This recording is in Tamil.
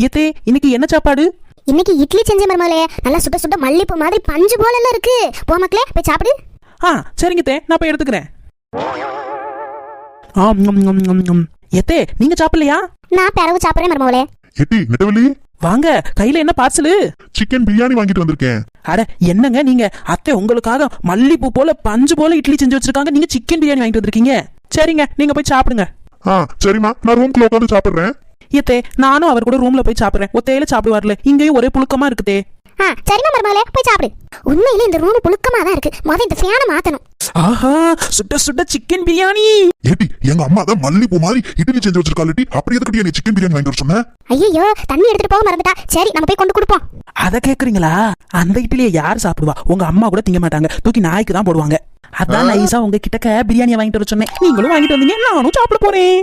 ஏத்தே இன்னைக்கு என்ன சாப்பாடு? இன்னைக்கு இட்லி செஞ்ச மருமகளே, நல்லா சுட சுட மல்லிப்பூ மாதிரி பஞ்சு போல எல்லாம் இருக்கு. போ மக்களே போய் சாப்பிடு. சரிங்க தே, நான் போய் எடுத்துக்கிறேன். ஏத்தே நீங்க சாப்பிடலையா? நான் பிறகு சாப்பிடுறேன் மருமகளே. எட்டி நெட்டவெளி, வாங்க, கையில என்ன பார்சலு? சிக்கன் பிரியாணி வாங்கிட்டு வந்திருக்கேன். அட என்னங்க நீங்க, அத்தை உங்களுக்காக மல்லிப்பூ போல பஞ்சு போல இட்லி செஞ்சு வச்சிருக்காங்க, நீங்க சிக்கன் பிரியாணி வாங்கிட்டு வந்திருக்கீங்க. சரிங்க, நீங்க போய் சாப்பிடுங்க. சரிம்மா, நான் ரூம்குள்ள உட்காந்து சாப்பிடுறேன். ஏத்தே நானும் அவர் கூட ரூம்ல போய் சாப்பிடுறேன். ஒத்தையில சாப்பிடுவார்ல, இங்கேயும் ஒரே புழுக்கமா இருக்குதே. சரிம்மா மருமகளே போய் சாப்பிடு. உண்மையிலே இந்த ரூம் புழுக்கமா தான் இருக்கு. முதல்ல இந்த ஃபேனை மாத்தணும். ஆஹா, சுட சுட சிக்கன் பிரியாணி. ஏட்டி எங்க அம்மா தான் மல்லிப்பூ மாதிரி இட்லி செஞ்சு வச்சிருக்காளட்டி, அப்படி எதுக்கு நீ சிக்கன் பிரியாணி வாங்கிட்டு வர சொன்ன? ஐயோ, தண்ணி எடுத்துட்டு போக மறந்துட்டா. சரி நம்ம போய் கொண்டு கொடுப்போம். அத கேக்குறீங்களா? அந்த இட்லியை யார் சாப்பிடுவா? உங்க அம்மா கூட திங்க மாட்டாங்க, தூக்கி நாய்க்கு தான் போடுவாங்க. அதான் நைஸா உங்க கிட்டக்க பிரியாணியை வாங்கிட்டு வர சொன்னேன். நீங்களும் வாங்கிட்டு வந்தீங்க, நானும் சாப்பிட போறேன்.